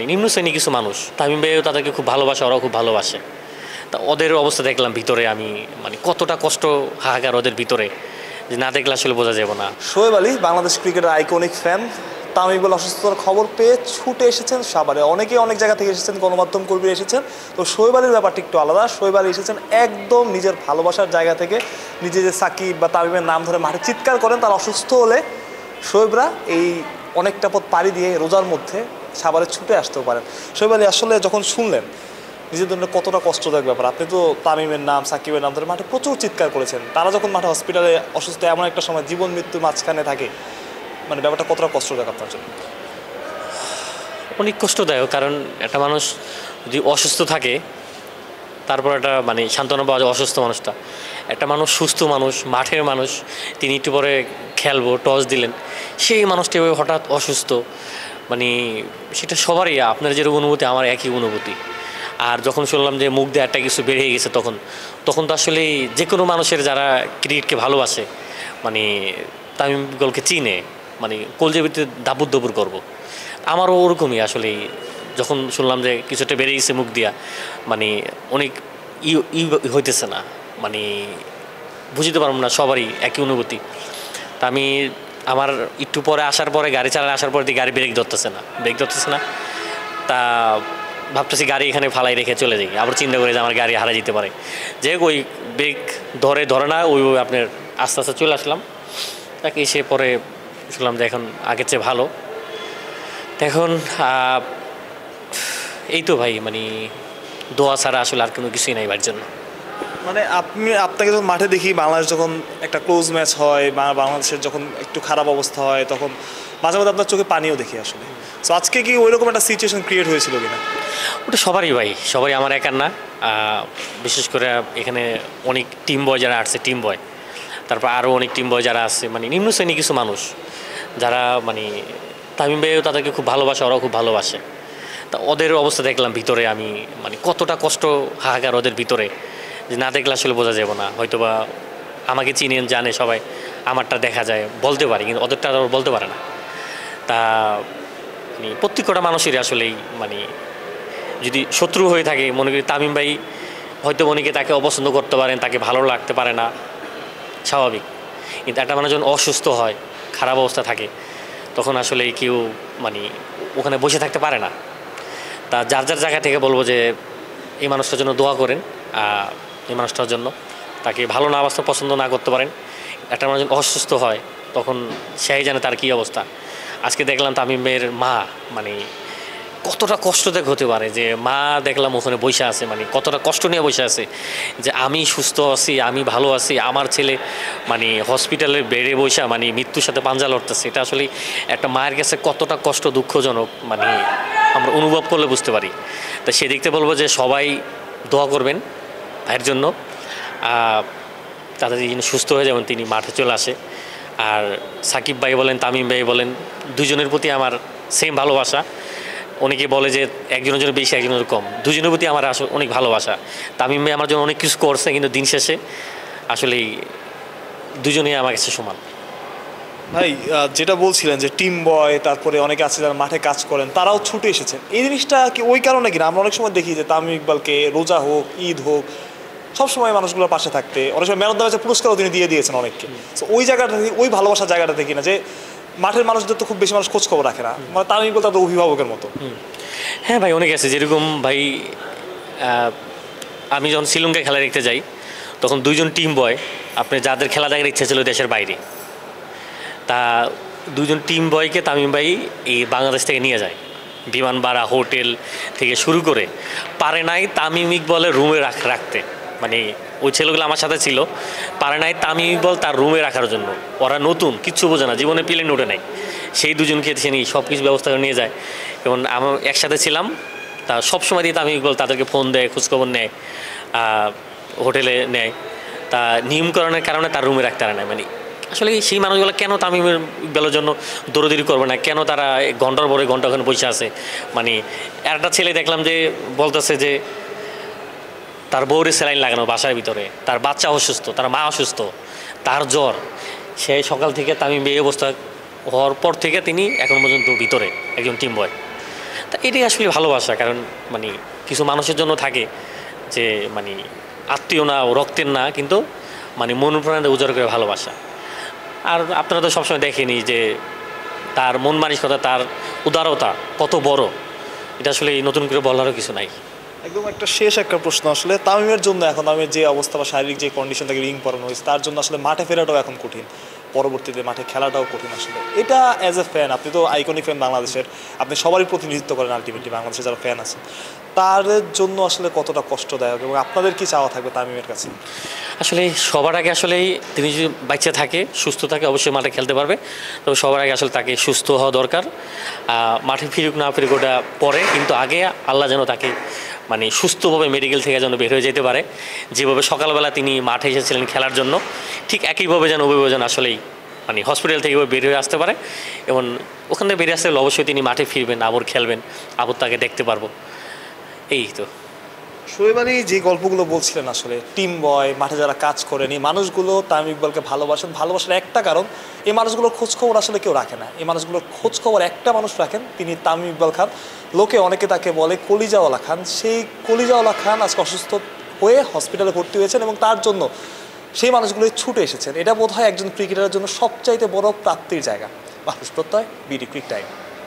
নিম্ন শ্রেণী কিছু মানুষ, তামিম ভাইও তাদেরকে খুব ভালোবাসে, ওরাও খুব ভালোবাসে। তা ওদের অবস্থা দেখলাম ভিতরে, আমি মানে কতটা কষ্ট হাহাকার ওদের ভিতরে, যে না দেখলে আসলে বোঝা যাবে না। শোয়েব আলী বাংলাদেশ ক্রিকেটের আইকনিক ফ্যান, তামিম ইকবাল অসুস্থতার খবর পেয়ে ছুটে এসেছেন সাভারে। অনেকেই অনেক জায়গা থেকে এসেছেন, গণমাধ্যম কর্মী এসেছেন। তো শোয়েব আলীর ব্যাপারটা একটু আলাদা। শোয়েব আলী এসেছেন একদম নিজের ভালোবাসার জায়গা থেকে। নিজে যে সাকিব বা তামিমের নাম ধরে মাঠে চিৎকার করেন, তার অসুস্থ হলে শোয়েবরা এই অনেকটা পথ পাড়ি দিয়ে রোজার মধ্যে সাভারে ছুটে আসতেও পারেন। শোয়েব আলী আসলে যখন শুনলেন নিজের জন্য কতটা কষ্টদায়ক ব্যাপার, আপনি তো তামিমের নাম সাকিবের নাম ধরে মাঠে প্রচুর চিৎকার করেছেন, তারা যখন মাঠে হসপিটালে অসুস্থ এমন একটা সময় জীবন মৃত্যুর মাঝখানে থাকে, মানে ব্যাপারটা কতটা কষ্টদায়ক আপনার জন্য? অনেক কষ্টদায়ক, কারণ একটা মানুষ যদি অসুস্থ থাকে তারপর একটা মানে সান্ত্বনা পাওয়া যায়। অসুস্থ মানুষটা, একটা মানুষ সুস্থ মানুষ, মাঠের মানুষ, তিনি একটু পরে খেলবো টস দিলেন, সেই মানুষটি হঠাৎ অসুস্থ, মানে সেটা সবারই, আপনার যেরকম অনুভূতি আমার একই অনুভূতি। আর যখন শুনলাম যে মুখ দিয়ে একটা কিছু বেরিয়ে গেছে, তখন তো আসলে যে কোনো মানুষের যারা ক্রিকেটকে ভালোবাসে, মানে তামিম ইকবালকে চিনে, মানে কলজের ভিতরে দাপুর দাপুর করবো। আমারও ওরকমই আসলে, যখন শুনলাম যে কিছুটা বেড়ে গেছে মুখ দিয়া, মানে অনেক হইতেছে না, মানে বুঝতে পারবো না, সবারই একই অনুভূতি। তা আমি আমার একটু পরে আসার পরে, গাড়ি চালায় আসার পরে গাড়ি ব্রেক ধরতেছে না, তা ভাবতেছি গাড়ি এখানে ফালাই রেখে চলে যাই। আবার চিন্তা করে যে আমার গাড়ি হারা যেতে পারে, যে ওই ব্রেক ধরে না, ওই আপনার আস্তে আস্তে চলে আসলাম। তাকে এসে পরে শুনলাম যে এখন আগের চেয়ে ভালো। এখন এই তো ভাই, মানে দোয়া ছাড়া আসলে আর কোনো কিছুই নাই বাড়ির জন্য। মানে আপনাকে যখন মাঠে দেখি, বাংলাদেশ যখন একটা ক্লোজ ম্যাচ হয় বা বাংলাদেশের যখন একটু খারাপ অবস্থা হয়, তখন মাঝে মাঝে আপনার চোখে পানিও দেখি আসলে। সো আজকে কি ওইরকম একটা সিচুয়েশন ক্রিয়েট হয়েছিল কিনা? ওটা সবারই ভাই, সবারই, আমার একার না। বিশেষ করে এখানে অনেক টিম বয় যারা আসছে, টিম বয়, তারপর আরও অনেক টিম বয় যারা আছে, মানে নিম্ন শ্রেণী কিছু মানুষ, যারা মানে তামিম ভাইও তাদেরকে খুব ভালোবাসে, ওরাও খুব ভালোবাসে। তা ওদের অবস্থা দেখলাম ভিতরে, আমি মানে কতটা কষ্ট হাহাকার ওদের ভিতরে, যে না দেখলে আসলে বোঝা যাবে না। হয়তোবা আমাকে চিনেন, জানে সবাই, আমারটা দেখা যায়, বলতে পারি, কিন্তু ওদেরটা বলতে পারে না। তা মানে প্রত্যেকটা মানুষেরই আসলেই, মানে যদি শত্রু হয়ে থাকে, মনে করি তামিম ভাই হয়তো অনেকে তাকে অপছন্দ করতে পারেন, তাকে ভালো লাগতে পারে না, স্বাভাবিক। কিন্তু একটা মানুষ যখন অসুস্থ হয়, খারাপ অবস্থা থাকে, তখন আসলে কেউ মানে ওখানে বসে থাকতে পারে না। তা যার যার জায়গা থেকে বলবো যে এই মানুষটার জন্য দোয়া করেন, এই মানুষটার জন্য, তাকে ভালো না অবস্থা পছন্দ না করতে পারেন। একটা মানুষ যখন অসুস্থ হয়, তখন সেই জানে তার কী অবস্থা। আজকে দেখলাম তামিমের মা, মানে কতটা কষ্টদায়ক হতে পারে, যে মা দেখলাম ওখানে বসে আছে, মানে কতটা কষ্ট নিয়ে বসে আছে, যে আমি সুস্থ আছি, আমি ভালো আছি, আমার ছেলে মানে হসপিটালের বেডে বসে মানে মৃত্যুর সাথে পাঞ্জা লড়তেছে। এটা আসলে একটা মায়ের কাছে কতটা কষ্ট, দুঃখজনক, মানে আমরা অনুভব করলে বুঝতে পারি। তা সেদিক থেকে বলবো যে সবাই দোয়া করবেন ভাইয়ের জন্য, তাদের যিনি সুস্থ হয়ে যাবেন, তিনি মাঠে চলে আসে। আর সাকিব ভাই বলেন, তামিম ভাই বলেন, দুজনের প্রতি আমার সেম ভালোবাসা। অনেকে বলে যে একজনের জন্য বেশি, একজনের কম, দুজনের প্রতি আমার আসলে অনেক ভালোবাসা। তামিম ভাই আমার জন্য অনেক কিছু করছে, কিন্তু দিন শেষে আসলেই দুজনেই আমার কাছে সমান। ভাই যেটা বলছিলেন যে টিম বয়, তারপরে অনেকে আছে যারা মাঠে কাজ করেন, তারাও ছুটে এসেছেন, এই জিনিসটা কি ওই কারণে কিনা? আমরা অনেক সময় দেখি যে তামিম ইকবালকে রোজা হোক, ঈদ হোক, সবসময় মানুষগুলোর পাশে থাকতে, অনেক সময় ম্যান অফ দ্য ম্যাচের পুরস্কারও তিনি দিয়ে দিয়েছেন অনেককে। তো ওই জায়গাটা থেকে, ওই ভালোবাসার জায়গাটা থেকে না, যে মাঠের মানুষদের তো খুব বেশি মানুষ খোঁজ খবর রাখে না, মানে তামিম ইকবাল তাদের অভিভাবকের মতো। হ্যাঁ ভাই, অনেকে আছে, যেরকম ভাই আমি যখন শ্রীলঙ্কায় খেলা দেখতে যাই, তখন দুইজন টিম বয়, আপনি যাদের খেলা দেখার ইচ্ছা ছিল দেশের বাইরে, তা দুজন টিম বয়কে তামিম ভাই এই বাংলাদেশ থেকে নিয়ে যায়, বিমান ভাড়া, হোটেল থেকে শুরু করে, পারে নাই তামিম ইকবালের রুমে রাখতে, মানে ওই ছেলেগুলো আমার সাথে ছিল, পারে নাই তামিম ইকবাল তার রুমে রাখার জন্য। ওরা নতুন, কিচ্ছু বোঝে না, জীবনে প্লেন ওঠে নাই, সেই দুজনকে সে নিয়ে সব কিছু ব্যবস্থা করে নিয়ে যায়। এবং আমি একসাথে ছিলাম, তা সবসময় দিয়ে তামিম ইকবাল তাদেরকে ফোন দেয়, খোঁজখবর নেয়, হোটেলে নেয়। তা নিয়মকরণের কারণে তার রুমে রাখতে পারে না। মানে আসলে সেই মানুষগুলো কেন তামিম ইকবালের জন্য দৌড়দৌড়ি করবে না, কেন তারা ঘন্টার পরে ঘন্টা ওখানে বসে আছে? মানে একটা ছেলে দেখলাম যে বলতেছে যে তার বউরে স্যালাইন লাগানো বাসার ভিতরে, তার বাচ্চা অসুস্থ, তার মা অসুস্থ, তার জ্বর, সেই সকাল থেকে তামিম এই অবস্থা হওয়ার পর থেকে তিনি এখন পর্যন্ত ভিতরে একজন টিম বয়। তা তা এটাই আসলে ভালোবাসা। কারণ মানে কিছু মানুষের জন্য থাকে যে মানে আত্মীয় না, রক্তের না, কিন্তু মানে মন প্রাণে উজাড় করে ভালোবাসা। আর আপনারা তো সবসময় দেখেনি যে তার মন মানসিকতা, তার উদারতা কত বড়, এটা আসলে নতুন করে বলারও কিছু নাই। একদম একটা শেষ একটা প্রশ্ন আসলে, তামিমের জন্য এখন তামিমের যে অবস্থা বা শারীরিক যে কন্ডিশন তাকে রিং পরানো হয়েছে, তার জন্য আসলে মাঠে ফেরাটাও এখন কঠিন, পরবর্তীতে মাঠে খেলাটাও কঠিন আসলে। এটা অ্যাজ এ ফ্যান, আপনি তো আইকনিক ফ্যান বাংলাদেশের, আপনি সবারই প্রতিনিধিত্ব করেন আলটিমেটলি বাংলাদেশের যারা ফ্যান আছেন, তার জন্য আসলে কতটা কষ্টদায়ক এবং আপনাদের কি চাওয়া থাকবে তামিমের কাছে? আসলে সবার আগে আসলে তিনি যদি বাচ্চা থাকে, সুস্থ থাকে, অবশ্যই মাঠে খেলতে পারবে। তবে সবার আগে আসলে তাকে সুস্থ হওয়া দরকার। মাঠে ফিরুক না ফিরুক ওটা পরে, কিন্তু আগে আল্লাহ যেন তাকে মানে সুস্থভাবে মেডিকেল থেকে যেন বের হয়ে যেতে পারে। যেভাবে সকালবেলা তিনি মাঠে এসেছিলেন খেলার জন্য, ঠিক একইভাবে যেন অভিভাবক আসলেই মানে হসপিটাল থেকে বের হয়ে আসতে পারে, এবং ওখান থেকে বেরিয়ে আসতে হলে অবশ্যই তিনি মাঠে ফিরবেন, আবার খেলবেন, আবার তাকে দেখতে পারবো। এই তো শোয়েব আলী যে গল্পগুলো বলছিলেন, আসলে টিম বয়, মাঠে যারা কাজ করেন, এই মানুষগুলো তামিম ইকবালকে ভালোবাসেন। ভালোবাসার একটা কারণ, এই মানুষগুলোর খোঁজখবর আসলে কেউ রাখে না। এই মানুষগুলোর খোঁজখবর একটা মানুষ রাখেন, তিনি তামিম ইকবাল খান। লোকে অনেকে তাকে বলে কলিজাওয়ালা খান। সেই কলিজাওয়ালা খান আজকে অসুস্থ হয়ে হসপিটালে ভর্তি হয়েছেন এবং তার জন্য সেই মানুষগুলোই ছুটে এসেছেন। এটা বোধহয় একজন ক্রিকেটারের জন্য সবচাইতে বড় প্রাপ্তির জায়গা। মাহফুজ প্রত্যয়, বিডি ক্রিক টাইম।